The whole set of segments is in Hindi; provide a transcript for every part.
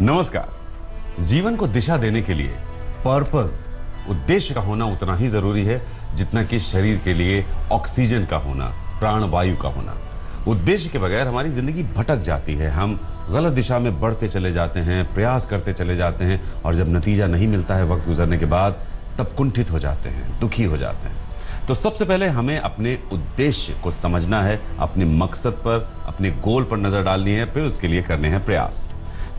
नमस्कार। जीवन को दिशा देने के लिए पर्पस, उद्देश्य का होना उतना ही जरूरी है जितना कि शरीर के लिए ऑक्सीजन का होना, प्राणवायु का होना। उद्देश्य के बगैर हमारी जिंदगी भटक जाती है, हम गलत दिशा में बढ़ते चले जाते हैं, प्रयास करते चले जाते हैं और जब नतीजा नहीं मिलता है वक्त गुजरने के बाद, तब कुंठित हो जाते हैं, दुखी हो जाते हैं। तो सबसे पहले हमें अपने उद्देश्य को समझना है, अपने मकसद पर, अपने गोल पर नजर डालनी है, फिर उसके लिए करने हैं प्रयास।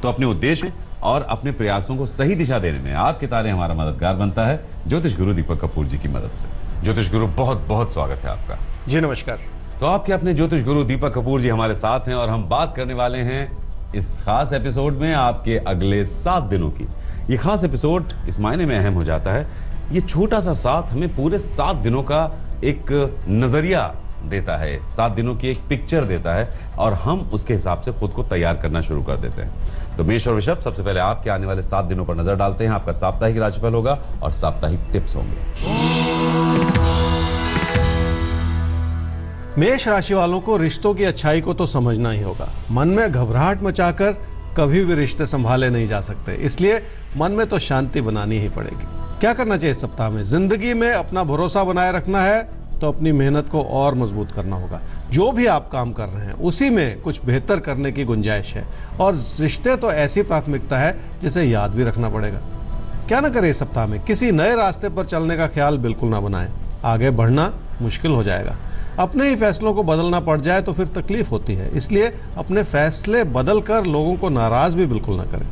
तो अपने उद्देश्य और अपने प्रयासों को सही दिशा देने में आपके तारे हमारा मददगार बनता है ज्योतिष गुरु दीपक कपूर जी की मदद से। ज्योतिष गुरु, बहुत बहुत स्वागत है आपका। जी नमस्कार। तो आपके अपने ज्योतिष गुरु दीपक कपूर जी हमारे साथ हैं और हम बात करने वाले हैं इस खास एपिसोड में आपके अगले 7 दिनों की। ये खास एपिसोड इस मायने में अहम हो जाता है, ये छोटा सा साथ हमें पूरे 7 दिनों का एक नजरिया देता है, 7 दिनों की एक पिक्चर देता है और हम उसके हिसाब से खुद को तैयार करना शुरू कर देते हैं। तो मेष और वृषभ, सबसे पहले आपके आने वाले 7 दिनों पर नजर डालते हैं। आपका साप्ताहिक राशिफल होगा और साप्ताहिक टिप्स होंगे। मेष राशि वालों को रिश्तों की अच्छाई को तो समझना ही होगा। मन में घबराहट मचाकर कभी भी रिश्ते संभाले नहीं जा सकते, इसलिए मन में तो शांति बनानी ही पड़ेगी। क्या करना चाहिए इस सप्ताह में? जिंदगी में अपना भरोसा बनाए रखना है तो अपनी मेहनत को और मजबूत करना होगा। जो भी आप काम कर रहे हैं उसी में कुछ बेहतर करने की गुंजाइश है और रिश्ते तो ऐसी प्राथमिकता है जिसे याद भी रखना पड़ेगा। क्या ना करें इस सप्ताह में? किसी नए रास्ते पर चलने का ख्याल बिल्कुल ना बनाएं, आगे बढ़ना मुश्किल हो जाएगा। अपने ही फैसलों को बदलना पड़ जाए तो फिर तकलीफ होती है, इसलिए अपने फैसले बदल कर लोगों को नाराज भी बिल्कुल ना करें।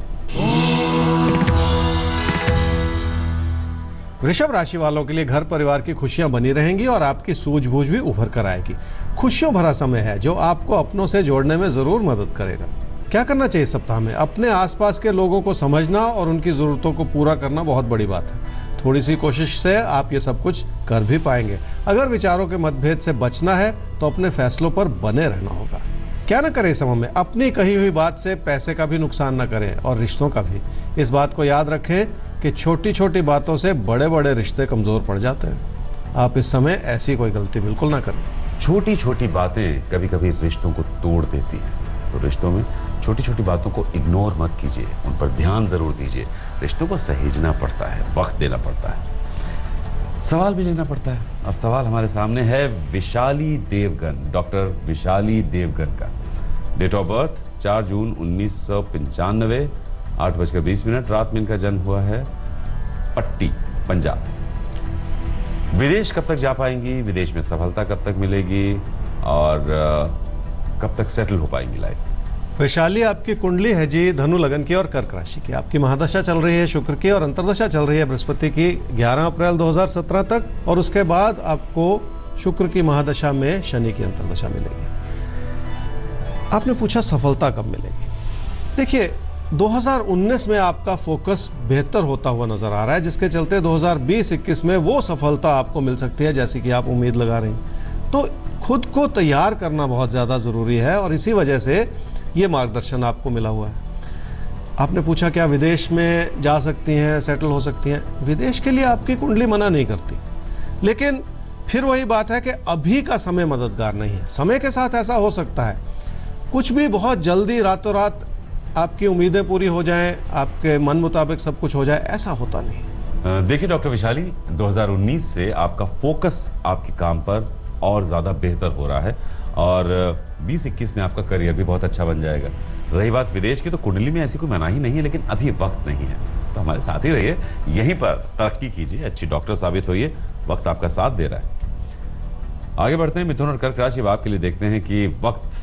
वृषभ राशि वालों के लिए घर परिवार की खुशियां बनी रहेंगी और आपकी सूझबूझ भी उभर कर आएगी। खुशियों भरा समय है जो आपको अपनों से जोड़ने में जरूर मदद करेगा। क्या करना चाहिए सप्ताह में? अपने आसपास के लोगों को समझना और उनकी जरूरतों को पूरा करना बहुत बड़ी बात है। थोड़ी सी कोशिश से आप ये सब कुछ कर भी पाएंगे। अगर विचारों के मतभेद से बचना है तो अपने फैसलों पर बने रहना होगा। क्या ना करें इस समय में? अपनी कही हुई बात से पैसे का भी नुकसान न करें और रिश्तों का भी। इस बात को याद रखें कि छोटी छोटी बातों से बड़े बड़े रिश्ते कमजोर पड़ जाते हैं। आप इस समय ऐसी कोई गलती बिल्कुल ना करें। छोटी छोटी बातें कभी कभी रिश्तों को तोड़ देती हैं, तो रिश्तों में छोटी छोटी बातों को इग्नोर मत कीजिए, उन पर ध्यान जरूर दीजिए। रिश्तों को सहेजना पड़ता है, वक्त देना पड़ता है, सवाल भी लेना पड़ता है। और सवाल हमारे सामने है विशाली देवगन, डॉक्टर विशाली देवगन का। डेट ऑफ बर्थ 4 जून 1995, 8:20 रात में इनका जन्म हुआ है, पट्टी, पंजाब। विदेश कब तक जा पाएंगी, विदेश में सफलता कब तक मिलेगी और कब तक सेटल हो पाएंगी लाइफ? वैशाली, आपकी कुंडली है जी धनु लगन की और कर्क राशि की। आपकी महादशा चल रही है शुक्र की और अंतर्दशा चल रही है बृहस्पति की 11 अप्रैल 2017 तक, और उसके बाद आपको शुक्र की महादशा में शनि की अंतर्दशा मिलेगी। आपने पूछा सफलता कब मिलेगी? देखिए, 2019 में आपका फोकस बेहतर होता हुआ नजर आ रहा है, जिसके चलते 2020-21 में वो सफलता आपको मिल सकती है जैसी कि आप उम्मीद लगा रही हैं। तो खुद को तैयार करना बहुत ज़्यादा ज़रूरी है और इसी वजह से ये मार्गदर्शन आपको मिला हुआ है। आपने पूछा क्या विदेश में जा सकती हैं, सेटल हो सकती हैं? विदेश के लिए आपकी कुंडली मना नहीं करती, लेकिन फिर वही बात है कि अभी का समय मददगार नहीं है। समय के साथ ऐसा हो सकता है, कुछ भी बहुत जल्दी रातों रात आपकी उम्मीदें पूरी हो जाएं, आपके मन मुताबिक सब कुछ हो जाए, ऐसा होता नहीं। देखिए डॉक्टर विशाली, 2019 से आपका फोकस आपके काम पर और ज़्यादा बेहतर हो रहा है और 20-21 में आपका करियर भी बहुत अच्छा बन जाएगा। रही बात विदेश की, तो कुंडली में ऐसी कोई मनाही नहीं है, लेकिन अभी वक्त नहीं है, तो हमारे साथ ही रहिए, यहीं पर तरक्की कीजिए, अच्छी डॉक्टर साबित होइए, वक्त आपका साथ दे रहा है। आगे बढ़ते हैं मिथुन और कर्क राशि। आपके लिए देखते हैं कि वक्त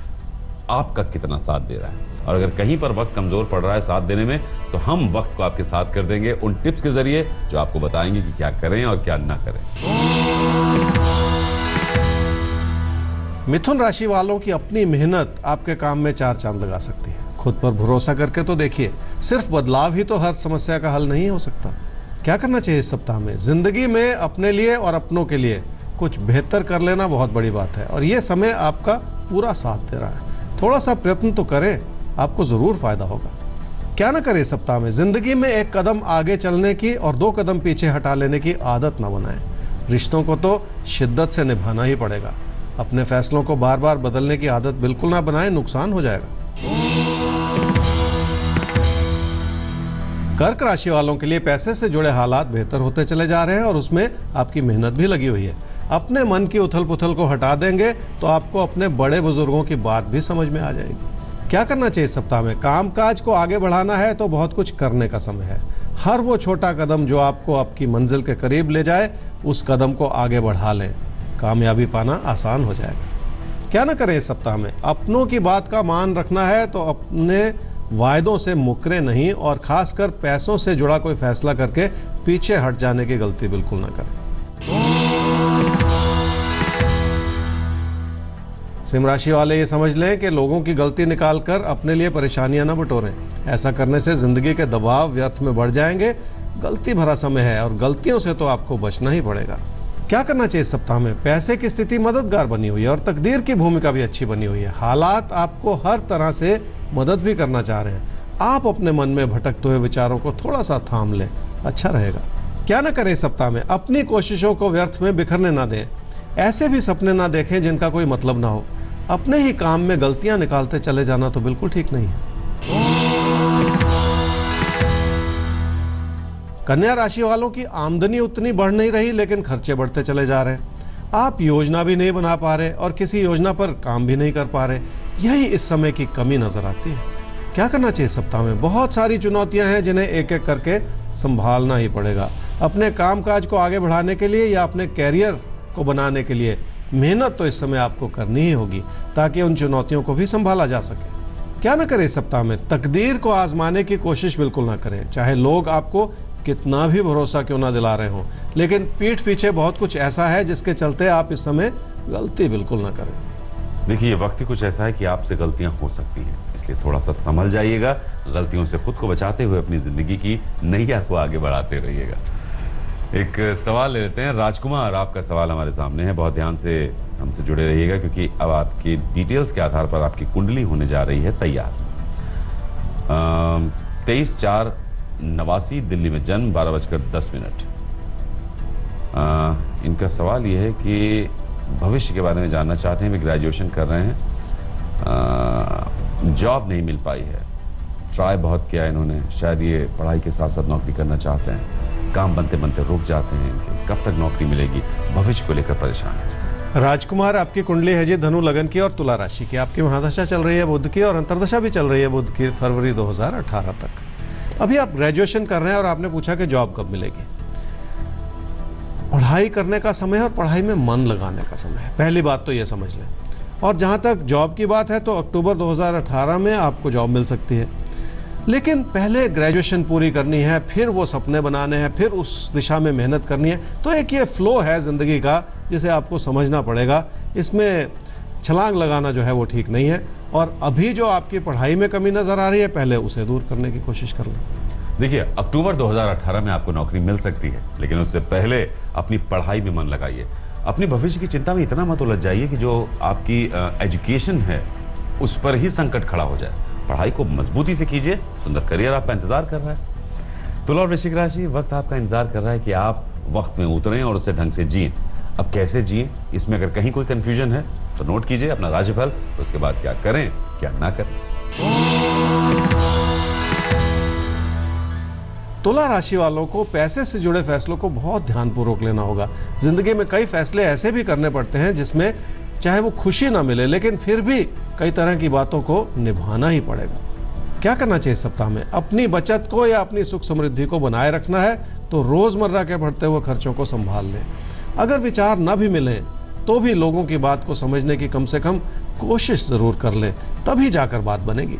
आपका कितना साथ दे रहा है, और अगर कहीं पर वक्त कमजोर पड़ रहा है साथ देने में, तो हम वक्त को आपके साथ कर देंगे उन टिप्स के जरिए जो आपको बताएंगे कि क्या करें और क्या ना करें। मिथुन राशि वालों की अपनी मेहनत आपके काम में 4 चांद लगा सकती है। खुद पर भरोसा करके तो देखिए, सिर्फ बदलाव ही तो हर समस्या का हल नहीं हो सकता। क्या करना चाहिए इस सप्ताह में? जिंदगी में अपने लिए और अपनों के लिए कुछ बेहतर कर लेना बहुत बड़ी बात है और ये समय आपका पूरा साथ दे रहा है। थोड़ा सा प्रयत्न तो करें, आपको जरूर फायदा होगा। क्या ना करें सप्ताह में? जिंदगी में 1 कदम आगे चलने की और 2 कदम पीछे हटा लेने की आदत ना बनाएं। रिश्तों को तो शिद्दत से निभाना ही पड़ेगा। अपने फैसलों को बार बार बदलने की आदत बिल्कुल ना बनाएं, नुकसान हो जाएगा। कर्क राशि वालों के लिए पैसे से जुड़े हालात बेहतर होते चले जा रहे हैं और उसमें आपकी मेहनत भी लगी हुई है। अपने मन की उथल पुथल को हटा देंगे तो आपको अपने बड़े बुजुर्गों की बात भी समझ में आ जाएगी। क्या करना चाहिए इस सप्ताह में? कामकाज को आगे बढ़ाना है तो बहुत कुछ करने का समय है। हर वो छोटा कदम जो आपको आपकी मंजिल के करीब ले जाए, उस कदम को आगे बढ़ा लें। कामयाबी पाना आसान हो जाएगा। क्या ना करें इस सप्ताह में? अपनों की बात का मान रखना है तो अपने वायदों से मुकरे नहीं और खासकर पैसों से जुड़ा कोई फैसला करके पीछे हट जाने की गलती बिल्कुल ना करें। सिंह राशि वाले ये समझ लें कि लोगों की गलती निकालकर अपने लिए परेशानियां न बटोरें। ऐसा करने से जिंदगी के दबाव व्यर्थ में बढ़ जाएंगे। गलती भरा समय है और गलतियों से तो आपको बचना ही पड़ेगा। क्या करना चाहिए इस सप्ताह में? पैसे की स्थिति मददगार बनी हुई है और तकदीर की भूमिका भी अच्छी बनी हुई है। हालात आपको हर तरह से मदद भी करना चाह रहे हैं। आप अपने मन में भटकते हुए विचारों को थोड़ा सा थाम लें, अच्छा रहेगा। क्या ना करें इस सप्ताह में? अपनी कोशिशों को व्यर्थ में बिखरने ना दें। ऐसे भी सपने ना देखें जिनका कोई मतलब ना हो। अपने ही काम में गलतियां निकालते चले जाना तो बिल्कुल ठीक नहीं है। कन्या राशि वालों की आमदनी उतनी बढ़ नहीं रही, लेकिन खर्चे बढ़ते चले जा रहे हैं। आप योजना भी नहीं बना पा रहे और किसी योजना पर काम भी नहीं कर पा रहे। यही इस समय की कमी नजर आती है। क्या करना चाहिए सप्ताह में? बहुत सारी चुनौतियां हैं जिन्हें एक एक करके संभालना ही पड़ेगा। अपने कामकाज को आगे बढ़ाने के लिए या अपने कैरियर को बनाने के लिए मेहनत तो इस समय आपको करनी ही होगी ताकि उन चुनौतियों को भी संभाला जा सके। क्या ना करें सप्ताह में? तकदीर को आजमाने की कोशिश बिल्कुल ना करें। चाहे लोग आपको कितना भी भरोसा क्यों ना दिला रहे हों, लेकिन पीठ पीछे बहुत कुछ ऐसा है जिसके चलते आप इस समय गलती बिल्कुल ना करें। देखिए, ये वक्त ही कुछ ऐसा है कि आपसे गलतियां हो सकती हैं, इसलिए थोड़ा सा संभल जाइएगा। गलतियों से खुद को बचाते हुए अपनी जिंदगी की नैया को आगे बढ़ाते रहिएगा। एक सवाल ले लेते हैं। राजकुमार, आपका सवाल हमारे सामने है। बहुत ध्यान से हमसे जुड़े रहिएगा क्योंकि अब आपकी डिटेल्स के आधार पर आपकी कुंडली होने जा रही है तैयार। 23/4/89, दिल्ली में जन्म, 12:10। इनका सवाल यह है कि भविष्य के बारे में जानना चाहते हैं। वे ग्रेजुएशन कर रहे हैं, जॉब नहीं मिल पाई है। ट्राई बहुत किया इन्होंने, शायद ये पढ़ाई के साथ साथ नौकरी करना चाहते हैं। काम बनते बनते रुक जाते हैं इनके। कब तक नौकरी मिलेगी? भविष्य को लेकर परेशान है। राजकुमार, आपकी कुंडली है जी धनु लगन की और तुला राशि की। आपकी महादशा चल रही है बुध की और अंतर्दशा भी चल रही है बुध की, फरवरी 2018 तक। अभी आप ग्रेजुएशन कर रहे हैं और आपने पूछा कि जॉब कब मिलेगी। पढ़ाई करने का समय है और पढ़ाई में मन लगाने का समय है, पहली बात तो ये समझ लें। और जहाँ तक जॉब की बात है तो अक्टूबर 2018 में आपको जॉब मिल सकती है, लेकिन पहले ग्रेजुएशन पूरी करनी है, फिर वो सपने बनाने हैं, फिर उस दिशा में मेहनत करनी है। तो एक ये फ्लो है ज़िंदगी का जिसे आपको समझना पड़ेगा। इसमें छलांग लगाना जो है वो ठीक नहीं है। और अभी जो आपकी पढ़ाई में कमी नज़र आ रही है, पहले उसे दूर करने की कोशिश कर लें। देखिए, अक्टूबर 2018 में आपको नौकरी मिल सकती है, लेकिन उससे पहले अपनी पढ़ाई में मन लगाइए। अपनी भविष्य की चिंता में इतना मत उलझ जाइए कि जो आपकी एजुकेशन है उस पर ही संकट खड़ा हो जाए। पढ़ाई को मजबूती से कीजिए, सुंदर करियर आपका इंतजार कर रहा है। तुला और वृश्चिक राशि, वक्त आपका इंतजार कर रहा है कि आप वक्त में उतरें और उसे ढंग से जिएं। अब कैसे जिएं, इसमें अगर कहीं कोई कंफ्यूजन है तो नोट कीजिए अपना राशिफल, उसके बाद क्या करें क्या ना करें। तुला राशि वालों को पैसे से जुड़े फैसलों को बहुत ध्यानपूर्वक लेना होगा। जिंदगी में कई फैसले ऐसे भी करने पड़ते हैं जिसमें चाहे वो खुशी ना मिले, लेकिन फिर भी कई तरह की बातों को निभाना ही पड़ेगा। क्या करना चाहिए सप्ताह में? अपनी बचत को या अपनी सुख समृद्धि को बनाए रखना है तो रोजमर्रा के बढ़ते हुए खर्चों को संभाल लें। अगर विचार न भी मिले तो भी लोगों की बात को समझने की कम से कम कोशिश जरूर कर लें, तभी जाकर बात बनेगी।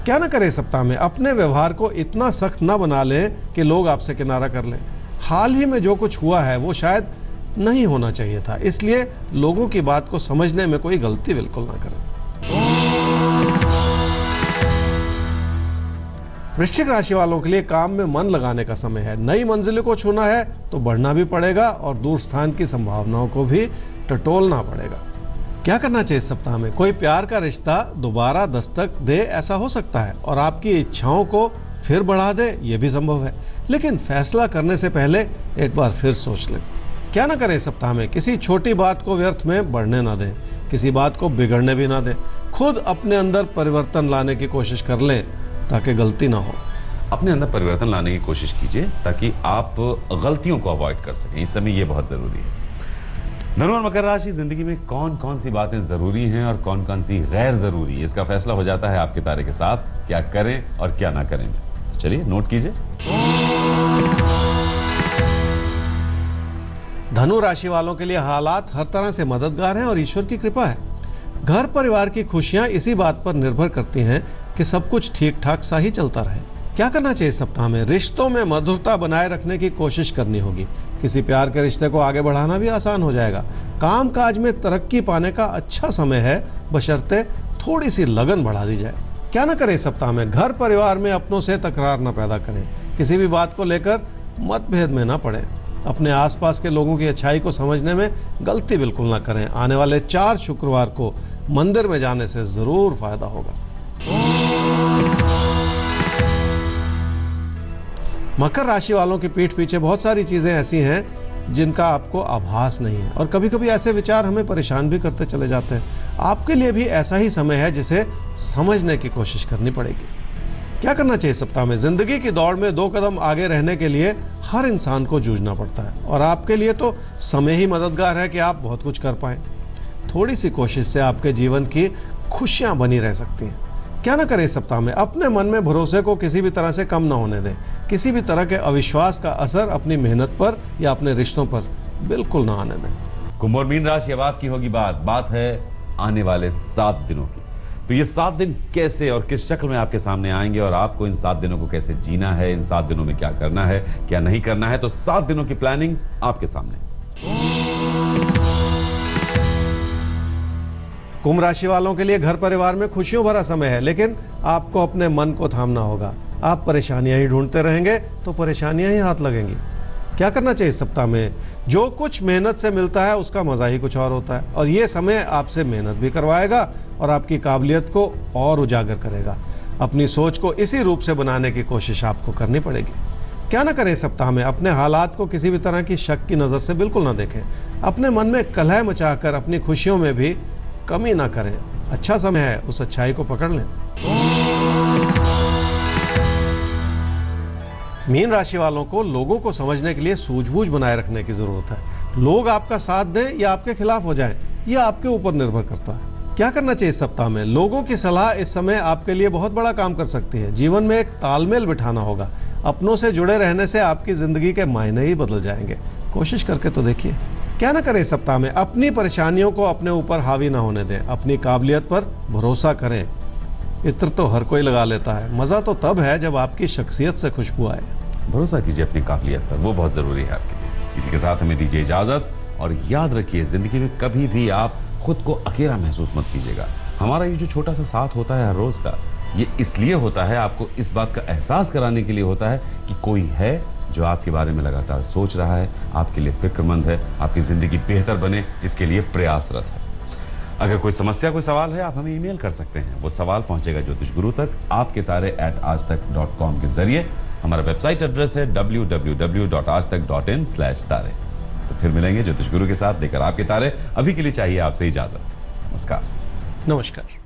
क्या ना करें सप्ताह में? अपने व्यवहार को इतना सख्त ना बना लें कि लोग आपसे किनारा कर लें। हाल ही में जो कुछ हुआ है वो शायद नहीं होना चाहिए था, इसलिए लोगों की बात को समझने में कोई गलती बिल्कुल ना करें। वृश्चिक राशि वालों के लिए काम में मन लगाने का समय है। नई मंजिलों को छूना है तो बढ़ना भी पड़ेगा और दूर स्थान की संभावनाओं को भी टटोलना पड़ेगा। क्या करना चाहिए इस सप्ताह में? कोई प्यार का रिश्ता दोबारा दस्तक दे, ऐसा हो सकता है, और आपकी इच्छाओं को फिर बढ़ा दे, ये भी संभव है। लेकिन फैसला करने से पहले एक बार फिर सोच लें। क्या ना करें सप्ताह में? किसी छोटी बात को व्यर्थ में बढ़ने ना दें, किसी बात को बिगड़ने भी ना दें। खुद अपने अंदर परिवर्तन लाने की कोशिश कर लें ताकि गलती ना हो। अपने अंदर परिवर्तन लाने की कोशिश कीजिए ताकि आप गलतियों को अवॉइड कर सकें। इस समय ये बहुत जरूरी है। धनु और मकर राशि, जिंदगी में कौन कौन सी बातें जरूरी हैं और कौन कौन सी गैर जरूरी, इसका फैसला हो जाता है आपके तारे के साथ, क्या करें और क्या ना करें। तो चलिए नोट कीजिए। धनु राशि वालों के लिए हालात हर तरह से मददगार हैं और ईश्वर की कृपा है। घर परिवार की खुशियां इसी बात पर निर्भर करती हैं कि सब कुछ ठीक ठाक सा ही चलता रहे। क्या करना चाहिए इस सप्ताह में? रिश्तों में मधुरता बनाए रखने की कोशिश करनी होगी। किसी प्यार के रिश्ते को आगे बढ़ाना भी आसान हो जाएगा। काम काज में तरक्की पाने का अच्छा समय है, बशर्ते थोड़ी सी लगन बढ़ा दी जाए। क्या ना करें इस सप्ताह में? घर परिवार में अपनों से तकरार न पैदा करें। किसी भी बात को लेकर मतभेद में न पड़े। अपने आसपास के लोगों की अच्छाई को समझने में गलती बिल्कुल ना करें। आने वाले 4 शुक्रवार को मंदिर में जाने से जरूर फायदा होगा। मकर राशि वालों की पीठ पीछे बहुत सारी चीजें ऐसी हैं जिनका आपको आभास नहीं है और कभी कभी ऐसे विचार हमें परेशान भी करते चले जाते हैं। आपके लिए भी ऐसा ही समय है जिसे समझने की कोशिश करनी पड़ेगी। क्या करना चाहिए सप्ताह में? जिंदगी की दौड़ में 2 कदम आगे रहने के लिए हर इंसान को जूझना पड़ता है और आपके लिए तो समय ही मददगार है कि आप बहुत कुछ कर पाएं। थोड़ी सी कोशिश से आपके जीवन की खुशियां बनी रह सकती हैं। क्या ना करें इस सप्ताह में? अपने मन में भरोसे को किसी भी तरह से कम ना होने दें। किसी भी तरह के अविश्वास का असर अपनी मेहनत पर या अपने रिश्तों पर बिल्कुल ना आने दें। कुंभ और मीन राशि, अब आपकी होगी बात है आने वाले 7 दिनों की। तो ये 7 दिन कैसे और किस शक्ल में आपके सामने आएंगे और आपको इन 7 दिनों को कैसे जीना है, इन 7 दिनों में क्या करना है, क्या नहीं करना है, तो 7 दिनों की प्लानिंग आपके सामने। कुंभ राशि वालों के लिए घर परिवार में खुशियों भरा समय है, लेकिन आपको अपने मन को थामना होगा। आप परेशानियां ही ढूंढते रहेंगे तो परेशानियां ही हाथ लगेंगी। क्या करना चाहिए इस सप्ताह में? जो कुछ मेहनत से मिलता है उसका मजा ही कुछ और होता है और ये समय आपसे मेहनत भी करवाएगा और आपकी काबिलियत को और उजागर करेगा। अपनी सोच को इसी रूप से बनाने की कोशिश आपको करनी पड़ेगी। क्या ना करें इस सप्ताह में? अपने हालात को किसी भी तरह की शक की नज़र से बिल्कुल ना देखें। अपने मन में कलह मचाकर अपनी खुशियों में भी कमी ना करें। अच्छा समय है, उस अच्छाई को पकड़ लें। मीन राशि वालों को लोगों को समझने के लिए सूझबूझ बनाए रखने की जरूरत है। लोग आपका साथ दें या आपके खिलाफ हो जाएं, यह आपके ऊपर निर्भर करता है। क्या करना चाहिए इस सप्ताह में? लोगों की सलाह इस समय आपके लिए बहुत बड़ा काम कर सकती है। जीवन में एक तालमेल बिठाना होगा। अपनों से जुड़े रहने से आपकी जिंदगी के मायने ही बदल जाएंगे। कोशिश करके तो देखिए। क्या ना करें इस सप्ताह में? अपनी परेशानियों को अपने ऊपर हावी ना होने दें। अपनी काबिलियत पर भरोसा करें। इत्र तो हर कोई लगा लेता है, मजा तो तब है जब आपकी शख्सियत से खुशबू आए। भरोसा कीजिए अपनी काबिलियत पर, वो बहुत जरूरी है आपके लिए। इसी के साथ हमें दीजिए इजाजत और याद रखिए, जिंदगी में कभी भी आप खुद को अकेला महसूस मत कीजिएगा। हमारा ये जो छोटा सा साथ होता है हर रोज का, ये इसलिए होता है, आपको इस बात का एहसास कराने के लिए होता है कि कोई है जो आपके बारे में लगातार सोच रहा है, आपके लिए फिक्रमंद है, आपकी जिंदगी बेहतर बने इसके लिए प्रयासरत है। अगर कोई समस्या, कोई सवाल है, आप हमें ईमेल कर सकते हैं। वो सवाल पहुंचेगा ज्योतिष गुरु तक आपके तारे@aajtak.com के जरिए। हमारा वेबसाइट एड्रेस है www.aajtak.in/तारे। तो फिर मिलेंगे ज्योतिष गुरु के साथ, देकर आपके तारे। अभी के लिए चाहिए आपसे इजाजत। नमस्कार। नमस्कार।